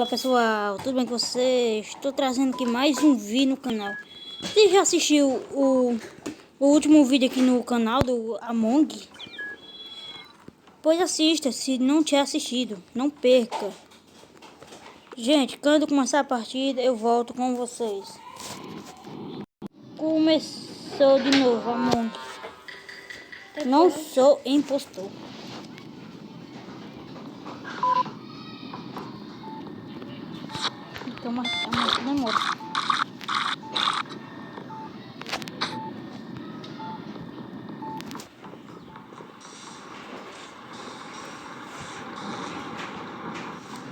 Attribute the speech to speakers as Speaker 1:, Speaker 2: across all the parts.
Speaker 1: Fala pessoal, tudo bem com vocês? Estou trazendo aqui mais um vídeo no canal. Você já assistiu o último vídeo aqui no canal do Among? Pois assista, se não tiver assistido, não perca. Gente, quando começar a partida eu volto com vocês. Começou de novo Among. Não sou impostor. Toma, demora.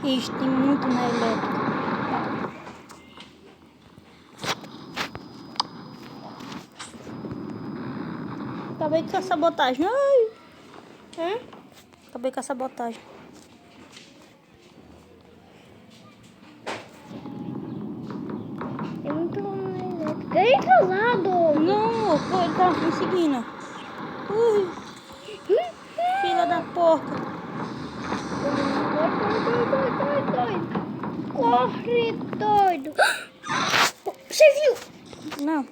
Speaker 1: Ixi, tem muito na elétrica. Acabei com a sabotagem. Ai. Acabei com a sabotagem.
Speaker 2: Eu não tô na elétrica. Ei, casado!
Speaker 1: Não, pô, ele tá me seguindo. Ui, filha da porca.
Speaker 2: Doido. Corre, doido. Você viu?
Speaker 1: Não.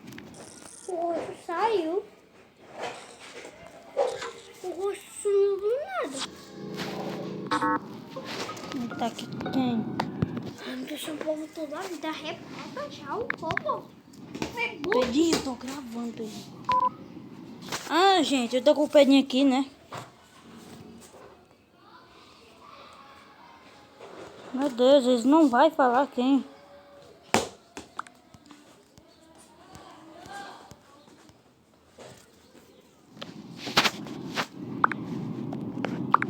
Speaker 2: O rosto saiu. O rosto sumiu do nada.
Speaker 1: Ele tá aqui. Quem?
Speaker 2: Eu deixo o povo toda a vida repeta já o povo.
Speaker 1: Pedinho, eu tô gravando aí. Ah, gente, eu tô com o pedinho aqui, né? Meu Deus, eles não vai falar quem.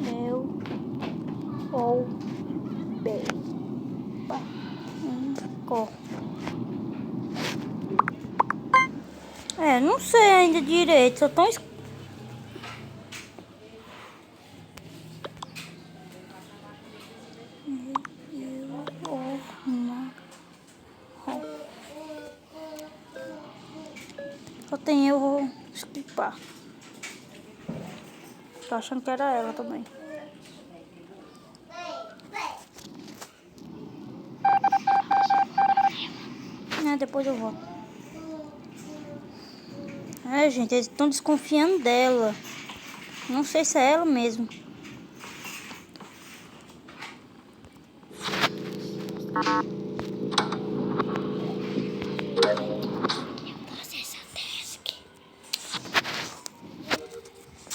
Speaker 1: Eu ou bem. É, não sei ainda direito, só tão só tem eu vou esquipar. Tô achando que era ela também. Depois eu volto. É, gente, eles estão desconfiando dela. Não sei se é ela mesmo.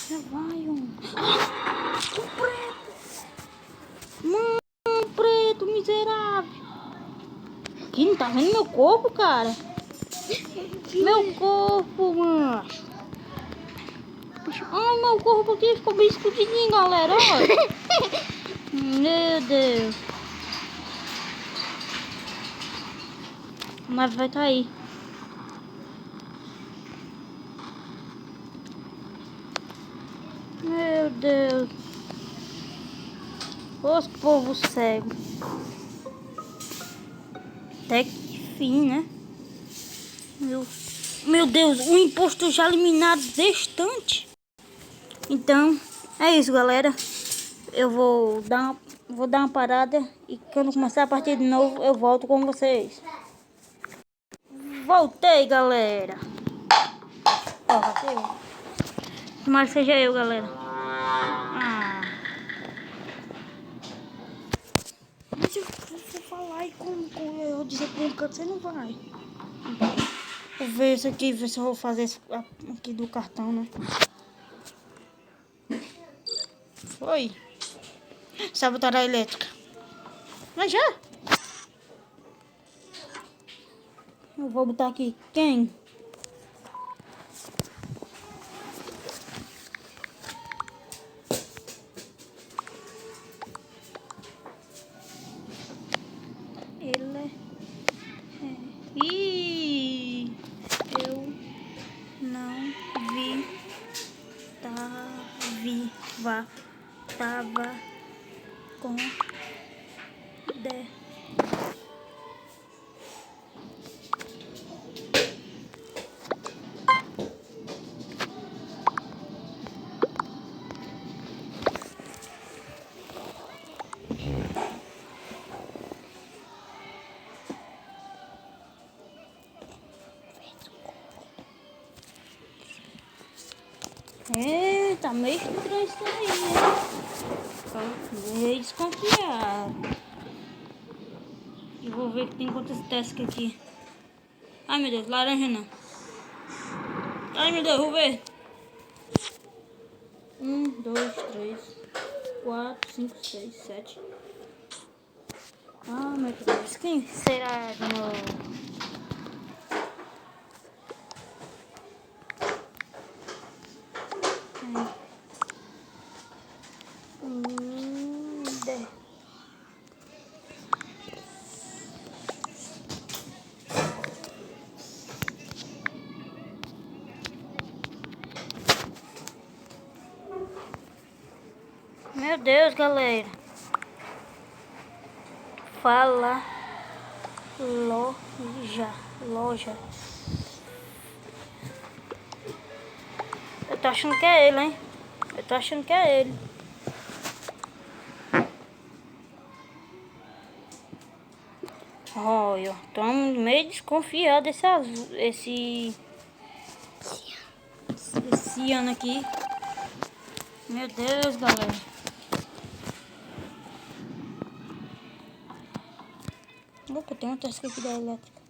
Speaker 1: Já vai, o preto. Mano, preto, miserável. Que não tá vendo meu corpo, cara? Meu corpo, mano. Ai, meu corpo aqui ficou bem escondidinho, galera. Olha. Meu Deus. Mas vai cair. Meu Deus. Os povos cegos. Até que fim, né? Meu Deus, o imposto já eliminado distante. Então, é isso, galera. Eu vou dar uma parada e quando começar a partir de novo, eu volto com vocês. Voltei, galera. Ó, voltei. Mas seja eu, galera. Mas eu vou falar e como eu dizer com o canto, você não vai. Vou ver isso aqui, ver se eu vou fazer isso aqui do cartão, né? Foi. Sabotar a elétrica. Mas já. Eu vou botar aqui quem? Ele Ih, eu não vi. Tava com Tá meio estranho isso aí, né? Tá meio desconfiado. Eu vou ver que tem quantas tascas aqui. Ai meu Deus, laranja não. Ai meu Deus, vou ver. 1, 2, 3, 4, 5, 6, 7. Ah meu Deus, quem será? Não. 10. Meu Deus, galera. Fala loja. Eu tô achando que é ele, hein? Eu tô achando que é ele. Olha, tô meio desconfiado desse azul, esse ano aqui. Meu Deus, galera. Opa, tem uma tasca aqui da elétrica.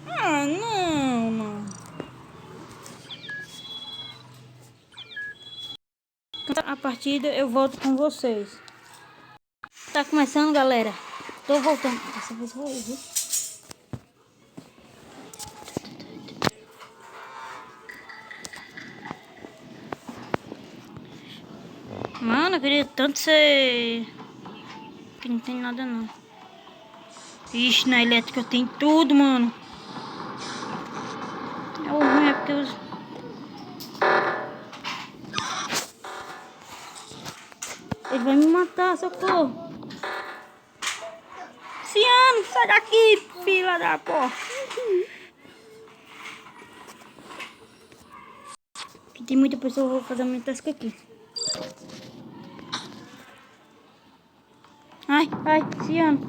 Speaker 1: Ah, não. A partida eu volto com vocês. Tá começando, galera. Tô voltando. Dessa vez vou ir, viu? Mano, eu queria tanto ser... que não tem nada não. Ixi, na elétrica tem tudo, mano. É o ruim, é porque os... Ele vai me matar, socorro. Ciano, sai daqui, fila da porra. Aqui tem muita pessoa, eu vou fazer uma tasca aqui. Ai, Ciano.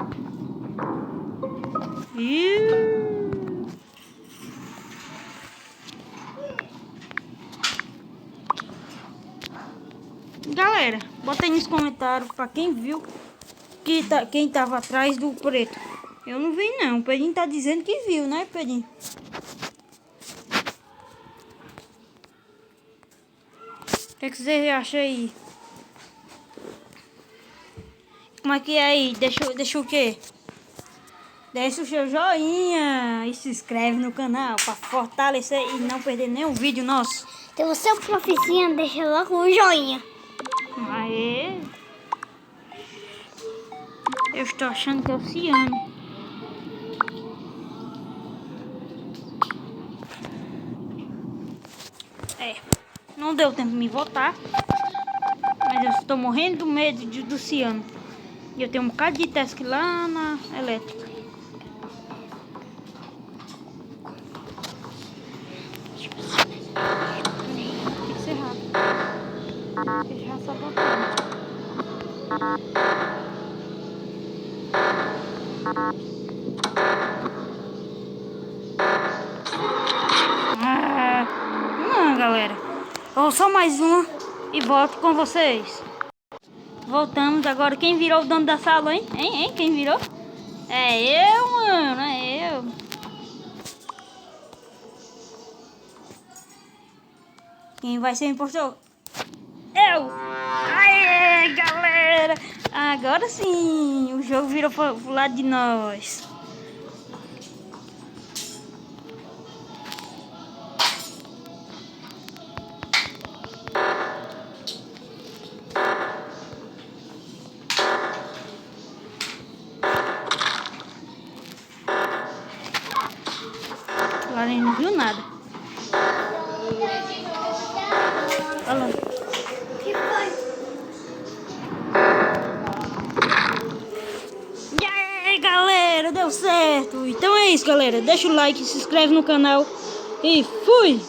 Speaker 1: Galera, bota aí nos comentários pra quem viu quem tava atrás do preto. Eu não vi não, o Pedrinho tá dizendo que viu, né, Pedrinho? O que você acha aí? Como é que é aí? Deixa o quê? Deixa o seu joinha e se inscreve no canal pra fortalecer e não perder nenhum vídeo nosso.
Speaker 2: Se você é um profecinha, deixa logo um joinha.
Speaker 1: Aê! Eu estou achando que é o Ciano. Não deu tempo de me votar. Mas eu estou morrendo do medo do Ciano. E eu tenho um bocado de task lá na elétrica. Tem que ser rápido. Ele já sabotando. Não, galera. Vou só mais uma e volto com vocês. Voltamos agora. Quem virou o dono da sala, hein? Quem virou? É eu, mano. É eu. Quem vai ser o impostor? Eu! Aê, galera! Agora sim! O jogo virou pro lado de nós. Agora ele não viu nada. Olha lá.
Speaker 2: Que foi?
Speaker 1: E aí, galera, deu certo. Então é isso, galera. Deixa o like, se inscreve no canal e fui!